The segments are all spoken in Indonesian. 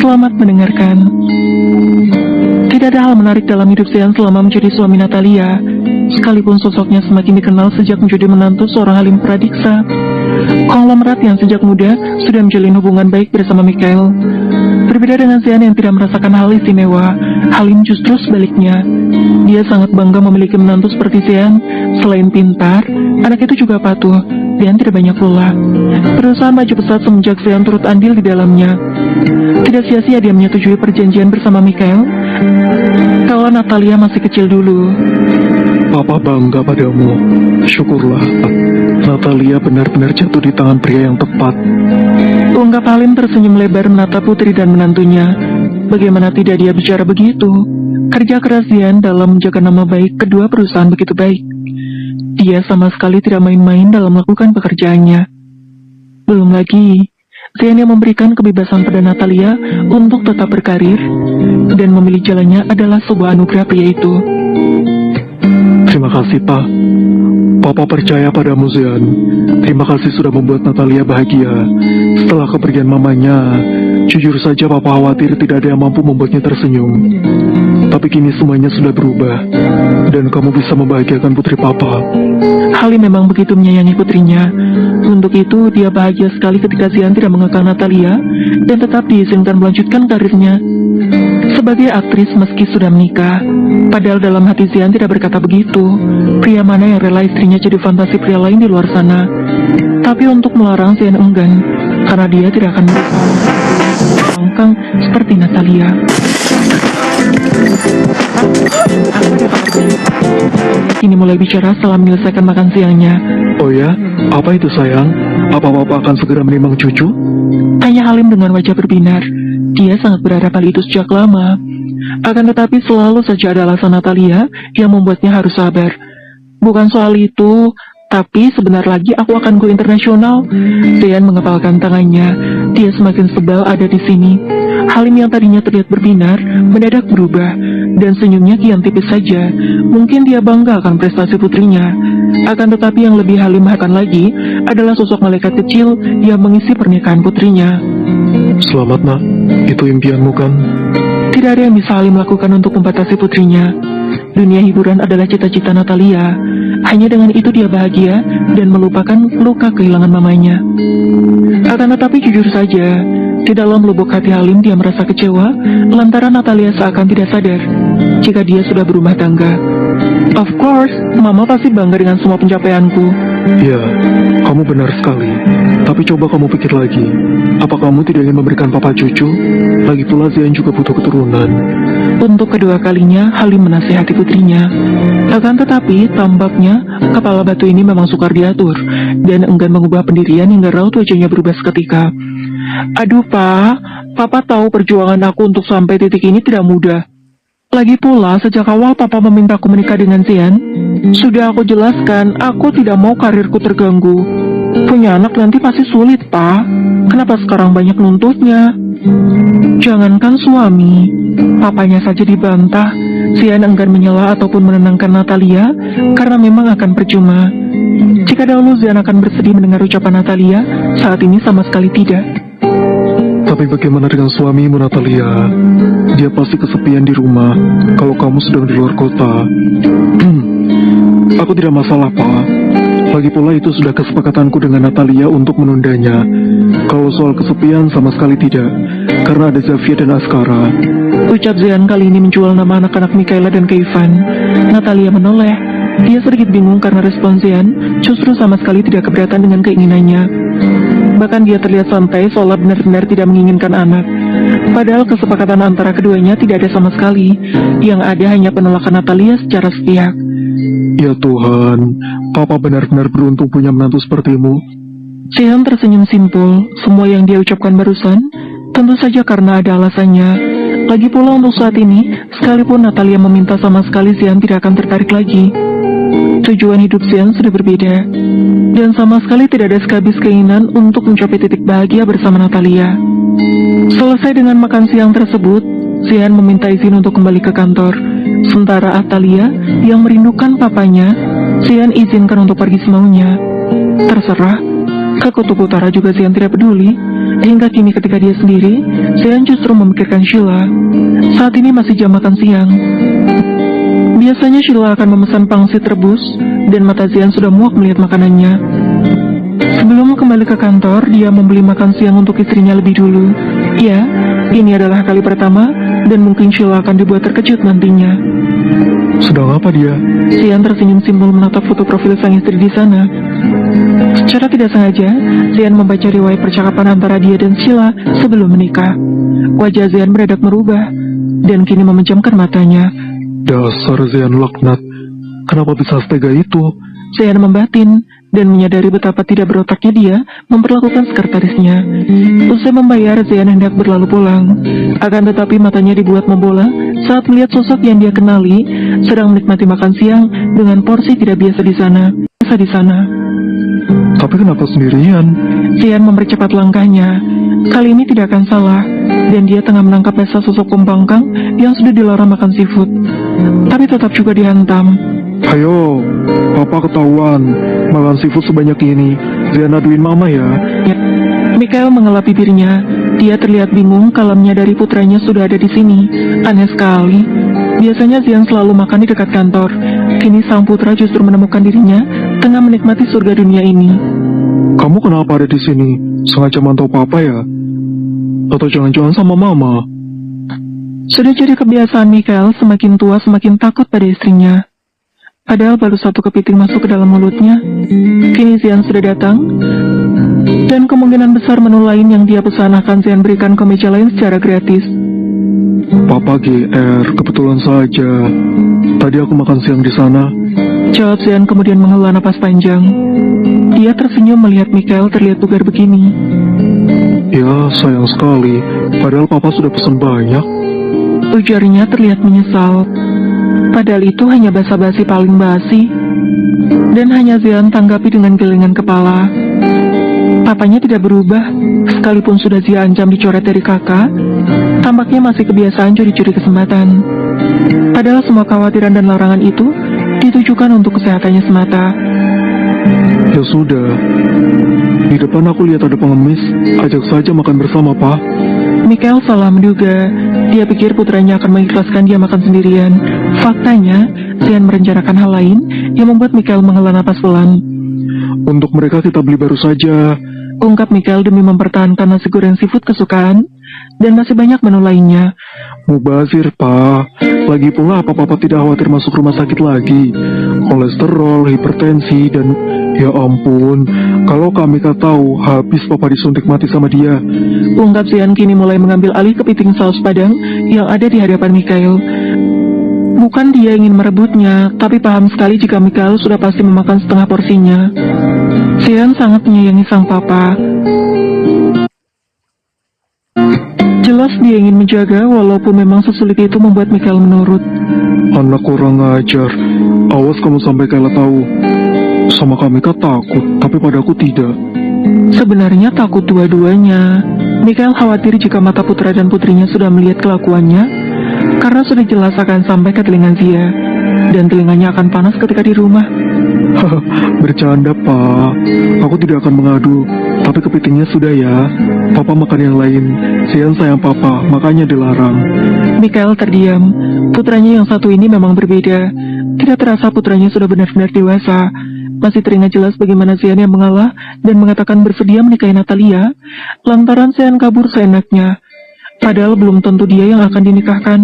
Selamat mendengarkan. Tidak ada hal menarik dalam hidup Zian selama menjadi suami Natalia, sekalipun sosoknya semakin dikenal sejak menjadi menantu seorang Halim Pradiksa, konglomerat yang sejak muda sudah menjalin hubungan baik bersama Mikhail. Berbeda dengan Zian yang tidak merasakan hal istimewa, Halim justru sebaliknya. Dia sangat bangga memiliki menantu seperti Zian. Selain pintar, anak itu juga patuh dan tidak banyak lelah. Perusahaan maju pesat semenjak Zian turut andil di dalamnya. Tidak sia-sia dia menyetujui perjanjian bersama Mikhail kalau Natalia masih kecil dulu. Papa bangga padamu. Syukurlah, Natalia benar-benar jatuh di tangan pria yang tepat. Ungkap Halim tersenyum lebar menatap putri dan menantunya. Bagaimana tidak dia bicara begitu? Kerja keras Zian dalam menjaga nama baik kedua perusahaan begitu baik. Dia sama sekali tidak main-main dalam melakukan pekerjaannya. Belum lagi, Zian yang memberikan kebebasan pada Natalia untuk tetap berkarir dan memilih jalannya adalah sebuah anugerah pria itu. Terima kasih, Pak. Papa percaya padamu, Zian. Terima kasih sudah membuat Natalia bahagia. Setelah kepergian mamanya, jujur saja Papa khawatir tidak ada yang mampu membuatnya tersenyum. Tapi kini semuanya sudah berubah, dan kamu bisa membahagiakan putri Papa. Halim memang begitu menyayangi putrinya. Untuk itu, dia bahagia sekali ketika Zian tidak mengekang Natalia dan tetap diizinkan melanjutkan karirnya sebagai aktris meski sudah menikah. Padahal dalam hati Zian tidak berkata begitu. Pria mana yang rela istrinya jadi fantasi pria lain di luar sana? Tapi untuk melarang Zian enggan, karena dia tidak akan melangkang seperti Natalia. Kini mulai bicara setelah menyelesaikan makan siangnya. Oh ya? Apa itu, sayang? Apa Papa akan segera menimang cucu? Tanya Halim dengan wajah berbinar. Dia sangat berharap hal itu sejak lama. Akan tetapi selalu saja ada alasan Natalia yang membuatnya harus sabar. Bukan soal itu, tapi sebentar lagi aku akan go internasional. Zian mengepalkan tangannya. Dia semakin sebal ada di sini. Halim yang tadinya terlihat berbinar mendadak berubah dan senyumnya kian tipis saja. Mungkin dia bangga akan prestasi putrinya. Akan tetapi yang lebih Halim harapkan lagi adalah sosok malaikat kecil yang mengisi pernikahan putrinya. Selamat, Nak. Itu impianmu, kan? Tidak ada yang bisa Halim lakukan untuk membatasi putrinya. Dunia hiburan adalah cita-cita Natalia. Hanya dengan itu dia bahagia dan melupakan luka kehilangan mamanya. Akan tetapi jujur saja, di dalam lubuk hati Halim dia merasa kecewa lantaran Natalia seakan tidak sadar jika dia sudah berumah tangga. Of course, Mama pasti bangga dengan semua pencapaianku. Ya, kamu benar sekali. Tapi coba kamu pikir lagi. Apa kamu tidak ingin memberikan Papa cucu? Lagi pula Zian juga butuh keturunan. Untuk kedua kalinya, Halim menasihati putrinya. Akan tetapi, tampaknya kepala batu ini memang sukar diatur dan enggan mengubah pendirian hingga raut wajahnya berubah seketika. Aduh, Papa tahu perjuangan aku untuk sampai titik ini tidak mudah. Lagi pula, sejak awal Papa memintaku menikah dengan Zian, sudah aku jelaskan, aku tidak mau karirku terganggu. Punya anak nanti pasti sulit, Pak. Kenapa sekarang banyak nuntutnya? Jangankan suami, papanya saja dibantah. Zian enggan menyela ataupun menenangkan Natalia, karena memang akan percuma. Jika dahulu Zian akan bersedih mendengar ucapan Natalia, saat ini sama sekali tidak. Tapi bagaimana dengan suamimu, Natalia? Dia pasti kesepian di rumah kalau kamu sedang di luar kota. Aku tidak masalah, Pak. Lagi pula itu sudah kesepakatanku dengan Natalia untuk menundanya. Kalau soal kesepian sama sekali tidak, karena ada Zafia dan Askara. Ucap Zian kali ini menjual nama anak-anak Mikaela dan Keivan. Natalia menoleh. Dia sedikit bingung karena respon Zian justru sama sekali tidak keberatan dengan keinginannya. Bahkan dia terlihat santai seolah benar-benar tidak menginginkan anak. Padahal kesepakatan antara keduanya tidak ada sama sekali. Yang ada hanya penolakan Natalia secara sepihak. Ya Tuhan, Papa benar-benar beruntung punya menantu sepertimu. Zian tersenyum simpul. Semua yang dia ucapkan barusan tentu saja karena ada alasannya. Lagi pula untuk saat ini, sekalipun Natalia meminta sama sekali, Zian tidak akan tertarik lagi. Tujuan hidup Zian sudah berbeda, dan sama sekali tidak ada sekabis keinginan untuk mencapai titik bahagia bersama Natalia. Selesai dengan makan siang tersebut, Zian meminta izin untuk kembali ke kantor. Sementara Atalia yang merindukan papanya, Zian izinkan untuk pergi semaunya. Terserah, ke Kutub Utara juga Zian tidak peduli. Hingga kini ketika dia sendiri, Zean justru memikirkan Sheila. Saat ini masih jam makan siang. Biasanya Sheila akan memesan pangsit rebus, dan mata Zean sudah muak melihat makanannya. Sebelum kembali ke kantor, dia membeli makan siang untuk istrinya lebih dulu. Ya, ini adalah kali pertama, dan mungkin Sheila akan dibuat terkejut nantinya. Sedang apa dia? Zean tersenyum simpul menatap foto profil sang istri di sana. Secara tidak sengaja, Zean membaca riwayat percakapan antara dia dan Sheila sebelum menikah. Wajah Zean mendadak merubah, dan kini memejamkan matanya. Dasar Zean laknat. Kenapa bisa setega itu? Zean membatin, dan menyadari betapa tidak berotaknya dia memperlakukan sekretarisnya. Usai membayar, Zean hendak berlalu pulang. Akan tetapi matanya dibuat membola saat melihat sosok yang dia kenali sedang menikmati makan siang dengan porsi tidak biasa di sana. Tapi kenapa sendirian? Zean mempercepat langkahnya. Kali ini tidak akan salah, dan dia tengah menangkap pesta sosok pembangkang yang sudah dilarang makan seafood. Tapi tetap juga dihantam. Ayo, papa ketahuan makan seafood sebanyak ini. Zean aduin mama ya. Michael mengelap bibirnya. Dia terlihat bingung kalau menyadari putranya sudah ada di sini. Aneh sekali. Biasanya Zean selalu makan di dekat kantor. Kini sang putra justru menemukan dirinya tengah menikmati surga dunia ini. Kamu kenapa ada di sini? Sengaja mantau papa ya? Atau jangan-jangan sama mama? Sudah jadi kebiasaan Michael semakin tua semakin takut pada istrinya. Padahal baru satu kepiting masuk ke dalam mulutnya. Kini Zean sudah datang, dan kemungkinan besar menu lain yang dia pesan akan Zean berikan ke meja lain secara gratis. Papa GR, kebetulan saja. Tadi aku makan siang di sana. Jawab Zean kemudian menghela napas panjang. Dia tersenyum melihat Michael terlihat bugar begini. Ya, sayang sekali. Padahal papa sudah pesan banyak. Ujarnya terlihat menyesal. Padahal itu hanya basa-basi paling basi. Dan hanya Zean tanggapi dengan gelengan kepala. Papanya tidak berubah, sekalipun sudah Zia ancam dicoret dari kakak, tampaknya masih kebiasaan curi-curi kesempatan. Padahal semua kekhawatiran dan larangan itu ditujukan untuk kesehatannya semata. Ya sudah, di depan aku lihat ada pengemis, ajak saja makan bersama, Pak. Michael salah menduga. Dia pikir putranya akan mengikhlaskan dia makan sendirian. Faktanya, Zean merencanakan hal lain yang membuat Michael menghela napas pelan. Untuk mereka kita beli baru saja, ungkap Michael demi mempertahankan nasi goreng seafood kesukaan, dan masih banyak menu lainnya. Mubazir, Pak. Lagi pula apa papa tidak khawatir masuk rumah sakit lagi? Kolesterol, hipertensi, dan ya ampun, kalau kami tahu habis papa disuntik mati sama dia. Ungkap Zean kini mulai mengambil alih kepiting saus padang yang ada di hadapan Michael. Bukan dia ingin merebutnya, tapi paham sekali jika Michael sudah pasti memakan setengah porsinya. Zean sangat menyayangi sang papa. Jelas dia ingin menjaga, walaupun memang sesulit itu membuat Michael menurut. Anak kurang ajar. Awas kamu sampai Kayla tahu. Sama kami takut, tapi padaku tidak. Sebenarnya takut dua-duanya. Michael khawatir jika mata putra dan putrinya sudah melihat kelakuannya, karena sudah jelas akan sampai ke telinga Zia, dan telinganya akan panas ketika di rumah. Bercanda, Pak. Aku tidak akan mengadu, tapi kepitingnya sudah ya. Papa makan yang lain. Zean sayang papa, makanya dilarang. Michael terdiam. Putranya yang satu ini memang berbeda. Tidak terasa putranya sudah benar-benar dewasa. Masih teringat jelas bagaimana Zean yang mengalah dan mengatakan bersedia menikahi Natalia, lantaran Zean kabur seenaknya. Padahal belum tentu dia yang akan dinikahkan.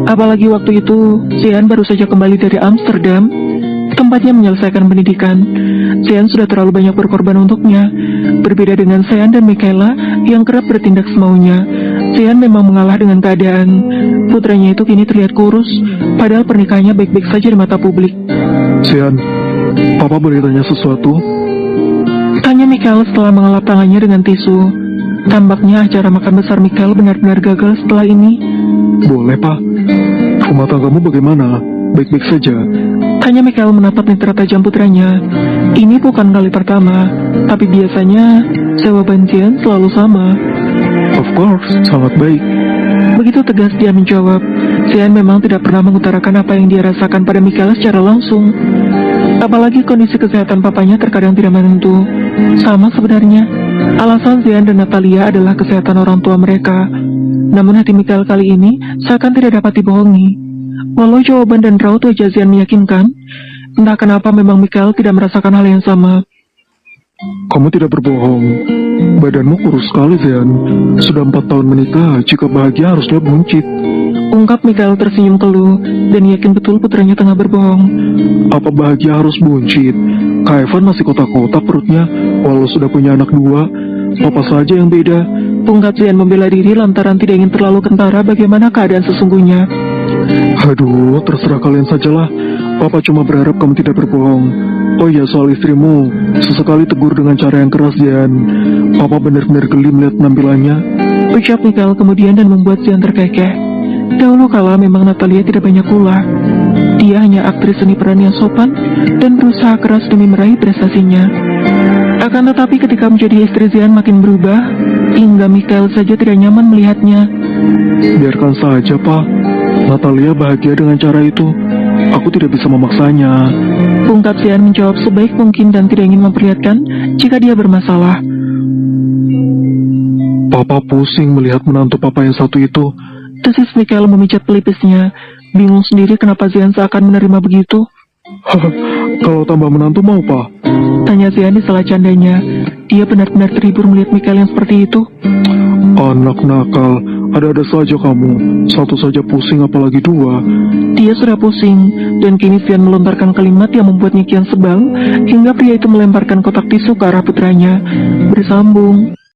Apalagi waktu itu, Zean baru saja kembali dari Amsterdam, tempatnya menyelesaikan pendidikan. Zean sudah terlalu banyak berkorban untuknya. Berbeda dengan Zean dan Michaela yang kerap bertindak semaunya, Zean memang mengalah dengan keadaan. Putranya itu kini terlihat kurus, padahal pernikahannya baik-baik saja di mata publik. Zean, papa boleh tanya sesuatu? Tanya Michael setelah mengelap tangannya dengan tisu. Tampaknya acara makan besar Michael benar-benar gagal setelah ini. Boleh, Pak. Rumah tanggamu bagaimana? Baik-baik saja. Tanya Michael menatap netra tajam putranya. Ini bukan kali pertama, tapi biasanya jawaban Zean selalu sama. Of course, sangat baik. Begitu tegas dia menjawab. Zean memang tidak pernah mengutarakan apa yang dia rasakan pada Michael secara langsung. Apalagi kondisi kesehatan papanya terkadang tidak menentu. Sama sebenarnya. Alasan Zian dan Natalia adalah kesehatan orang tua mereka. Namun hati Mikael kali ini seakan tidak dapat dibohongi. Walau jawaban dan raut wajah Zian meyakinkan, entah kenapa memang Mikael tidak merasakan hal yang sama. Kamu tidak berbohong. Badanmu kurus sekali, Zian. Sudah 4 tahun menikah, jika bahagia harusnya buncit. Ungkap Mikael tersenyum keluh dan yakin betul putranya tengah berbohong. Apa bahagia harus buncit? Kak Evan masih kotak-kotak perutnya, walau sudah punya anak 2. Papa saja yang beda. Ungkap Zian membela diri lantaran tidak ingin terlalu kentara bagaimana keadaan sesungguhnya. Aduh, terserah kalian sajalah. Papa cuma berharap kamu tidak berbohong. Oh iya, soal istrimu, sesekali tegur dengan cara yang keras, Zian. Papa benar-benar geli melihat penampilannya. Ucap Mikael kemudian dan membuat Zian terkekeh. Dahulu kala memang Natalia tidak banyak ulah. Dia hanya aktris seni peran yang sopan dan berusaha keras demi meraih prestasinya. Akan tetapi ketika menjadi istri Zian makin berubah, hingga Mikael saja tidak nyaman melihatnya. Biarkan saja, Pak. Natalia bahagia dengan cara itu. Aku tidak bisa memaksanya. Ungkap Zian menjawab sebaik mungkin dan tidak ingin memperlihatkan jika dia bermasalah. Papa pusing melihat menantu papa yang satu itu. Desis Mikael memijat pelipisnya, bingung sendiri kenapa Zian seakan menerima begitu. Kalau tambah menantu mau, Pak? Tanya Zian di sela candanya. Dia benar-benar terhibur melihat Mikael yang seperti itu. Anak nakal, ada-ada saja kamu. Satu saja pusing apalagi 2. Dia sudah pusing, dan kini Zian melontarkan kalimat yang membuatnya kian sebal, hingga pria itu melemparkan kotak tisu ke arah putranya. Bersambung.